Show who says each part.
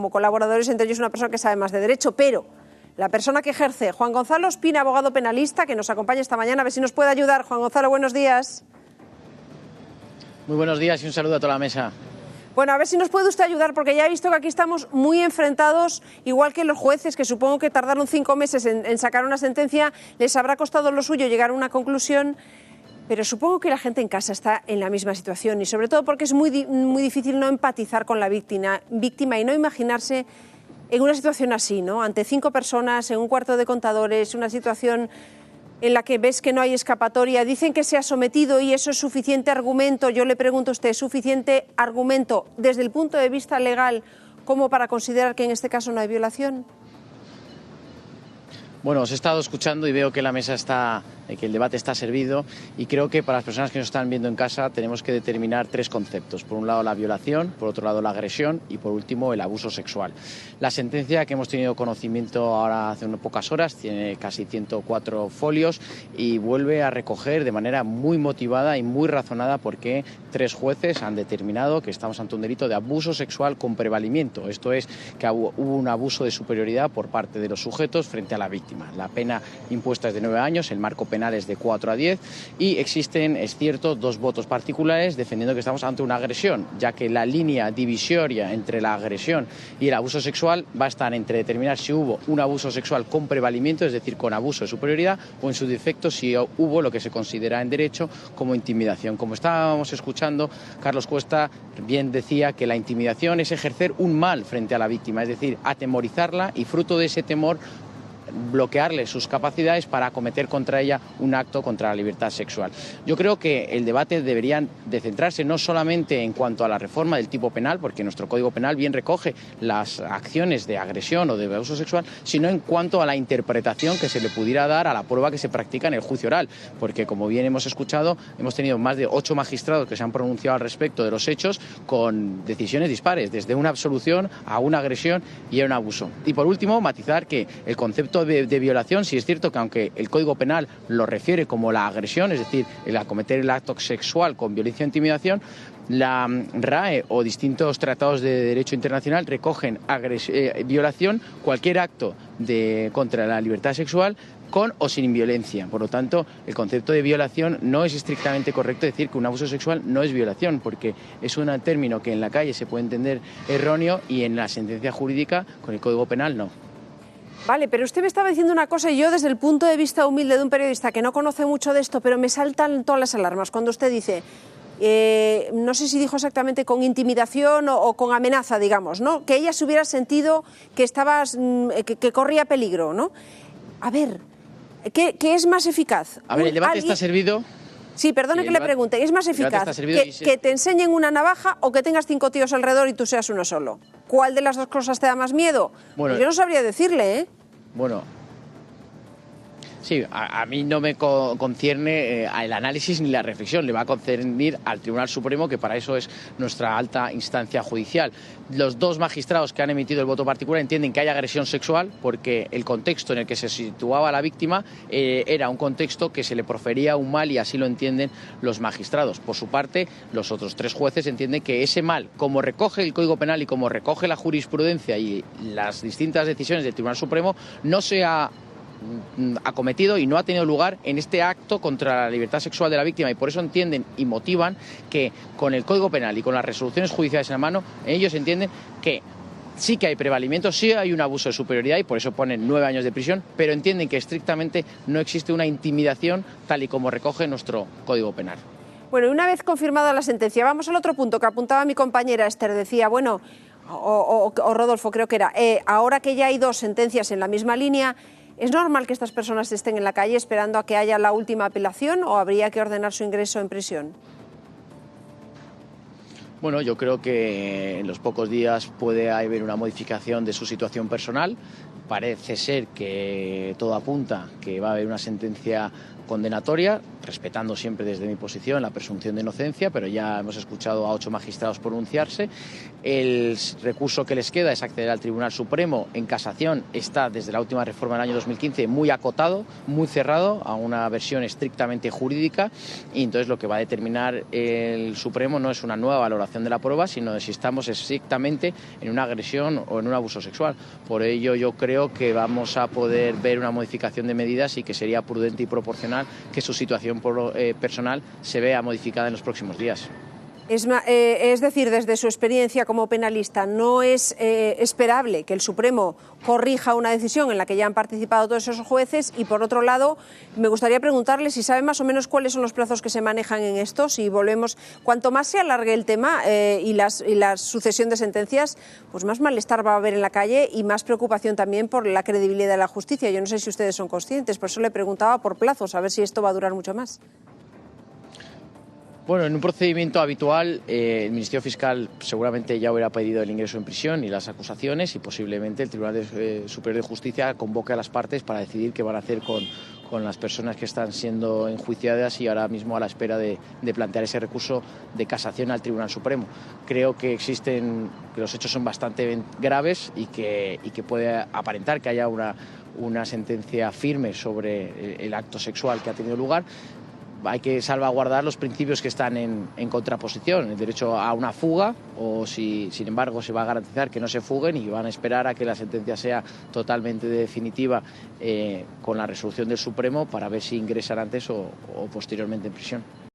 Speaker 1: como colaboradores, entre ellos una persona que sabe más de derecho, pero la persona que ejerce, Juan Gonzalo Espina, abogado penalista, que nos acompaña esta mañana, a ver si nos puede ayudar. Juan Gonzalo, buenos días.
Speaker 2: Muy buenos días y un saludo a toda la mesa.
Speaker 1: Bueno, a ver si nos puede usted ayudar, porque ya he visto que aquí estamos muy enfrentados, igual que los jueces, que supongo que tardaron 5 meses en sacar una sentencia, les habrá costado lo suyo llegar a una conclusión, pero supongo que la gente en casa está en la misma situación, y sobre todo porque es muy difícil no empatizar con la víctima y no imaginarse en una situación así, ¿no? Ante 5 personas, en un cuarto de contadores, una situación en la que ves que no hay escapatoria. Dicen que se ha sometido y eso es suficiente argumento. Yo le pregunto a usted, ¿es suficiente argumento desde el punto de vista legal como para considerar que en este caso no hay violación?
Speaker 2: Bueno, os he estado escuchando y veo que la mesa está, que el debate está servido, y creo que para las personas que nos están viendo en casa tenemos que determinar 3 conceptos. Por un lado la violación, por otro lado la agresión y por último el abuso sexual. La sentencia que hemos tenido conocimiento ahora hace unas pocas horas tiene casi 104 folios y vuelve a recoger de manera muy motivada y muy razonada por qué 3 jueces han determinado que estamos ante un delito de abuso sexual con prevalimiento. Esto es, que hubo un abuso de superioridad por parte de los sujetos frente a la víctima. La pena impuesta es de 9 años, el marco penal es de 4 a 10 y existen, es cierto, 2 votos particulares defendiendo que estamos ante una agresión, ya que la línea divisoria entre la agresión y el abuso sexual va a estar entre determinar si hubo un abuso sexual con prevalimiento, es decir, con abuso de superioridad, o en su defecto si hubo lo que se considera en derecho como intimidación. Como estábamos escuchando, Carlos Cuesta bien decía que la intimidación es ejercer un mal frente a la víctima, es decir, atemorizarla y fruto de ese temor bloquearle sus capacidades para acometer contra ella un acto contra la libertad sexual. Yo creo que el debate debería de centrarse no solamente en cuanto a la reforma del tipo penal, porque nuestro Código Penal bien recoge las acciones de agresión o de abuso sexual, sino en cuanto a la interpretación que se le pudiera dar a la prueba que se practica en el juicio oral, porque como bien hemos escuchado, hemos tenido más de 8 magistrados que se han pronunciado al respecto de los hechos con decisiones dispares, desde una absolución a una agresión y a un abuso. Y por último, matizar que el concepto de violación, sí es cierto que aunque el Código Penal lo refiere como la agresión, es decir, el acometer el acto sexual con violencia o intimidación, la RAE o distintos tratados de derecho internacional recogen violación, cualquier acto contra la libertad sexual con o sin violencia. Por lo tanto, el concepto de violación no es estrictamente correcto decir que un abuso sexual no es violación, porque es un término que en la calle se puede entender erróneo y en la sentencia jurídica con el Código Penal no.
Speaker 1: Vale, pero usted me estaba diciendo una cosa y yo desde el punto de vista humilde de un periodista que no conoce mucho de esto, pero me saltan todas las alarmas cuando usted dice, no sé si dijo exactamente con intimidación o con amenaza, digamos, ¿no? Que ella se hubiera sentido que que corría peligro, ¿no? A ver, ¿qué es más eficaz?
Speaker 2: A ver, el debate está servido.
Speaker 1: Sí, perdone que le pregunte, ¿es más eficaz que te enseñen una navaja o que tengas 5 tíos alrededor y tú seas uno solo? ¿Cuál de las 2 cosas te da más miedo? Bueno, pues yo no sabría decirle, ¿eh?
Speaker 2: Bueno, sí, a mí no me concierne el análisis ni la reflexión, le va a concernir al Tribunal Supremo, que para eso es nuestra alta instancia judicial. Los 2 magistrados que han emitido el voto particular entienden que hay agresión sexual porque el contexto en el que se situaba la víctima era un contexto que se le profería un mal y así lo entienden los magistrados. Por su parte, los otros 3 jueces entienden que ese mal, como recoge el Código Penal y como recoge la jurisprudencia y las distintas decisiones del Tribunal Supremo, no se ha acometido y no ha tenido lugar en este acto contra la libertad sexual de la víctima, y por eso entienden y motivan que con el Código Penal y con las resoluciones judiciales en la mano, ellos entienden que sí que hay prevalimiento, sí hay un abuso de superioridad y por eso ponen 9 años de prisión, pero entienden que estrictamente no existe una intimidación tal y como recoge nuestro Código Penal.
Speaker 1: Bueno, y una vez confirmada la sentencia, vamos al otro punto que apuntaba mi compañera Esther, decía, bueno, o Rodolfo creo que era, ahora que ya hay 2 sentencias en la misma línea, ¿es normal que estas personas estén en la calle esperando a que haya la última apelación o habría que ordenar su ingreso en prisión?
Speaker 2: Bueno, yo creo que en los pocos días puede haber una modificación de su situación personal. Parece ser que todo apunta que va a haber una sentencia condenatoria, respetando siempre desde mi posición la presunción de inocencia, pero ya hemos escuchado a 8 magistrados pronunciarse. El recurso que les queda es acceder al Tribunal Supremo. En casación está, desde la última reforma del año 2015, muy acotado, muy cerrado a una versión estrictamente jurídica, y entonces lo que va a determinar el Supremo no es una nueva valoración degradación de la prueba, sino de si estamos estrictamente en una agresión o en un abuso sexual. Por ello yo creo que vamos a poder ver una modificación de medidas y que sería prudente y proporcional que su situación personal se vea modificada en los próximos días.
Speaker 1: Es decir, desde su experiencia como penalista, ¿no es esperable que el Supremo corrija una decisión en la que ya han participado todos esos jueces? Y por otro lado, me gustaría preguntarle si sabe más o menos cuáles son los plazos que se manejan en esto. Si volvemos, cuanto más se alargue el tema y la sucesión de sentencias, pues más malestar va a haber en la calle y más preocupación también por la credibilidad de la justicia. Yo no sé si ustedes son conscientes, por eso le preguntaba por plazos, a ver si esto va a durar mucho más.
Speaker 2: Bueno, en un procedimiento habitual, el Ministerio Fiscal seguramente ya hubiera pedido el ingreso en prisión y las acusaciones, y posiblemente el Tribunal Superior de Justicia convoque a las partes para decidir qué van a hacer con las personas que están siendo enjuiciadas y ahora mismo a la espera de plantear ese recurso de casación al Tribunal Supremo. Creo que los hechos son bastante graves y que puede aparentar que haya una sentencia firme sobre el acto sexual que ha tenido lugar. Hay que salvaguardar los principios que están en contraposición, el derecho a una fuga, o si sin embargo se va a garantizar que no se fuguen y van a esperar a que la sentencia sea totalmente definitiva con la resolución del Supremo para ver si ingresan antes o posteriormente en prisión.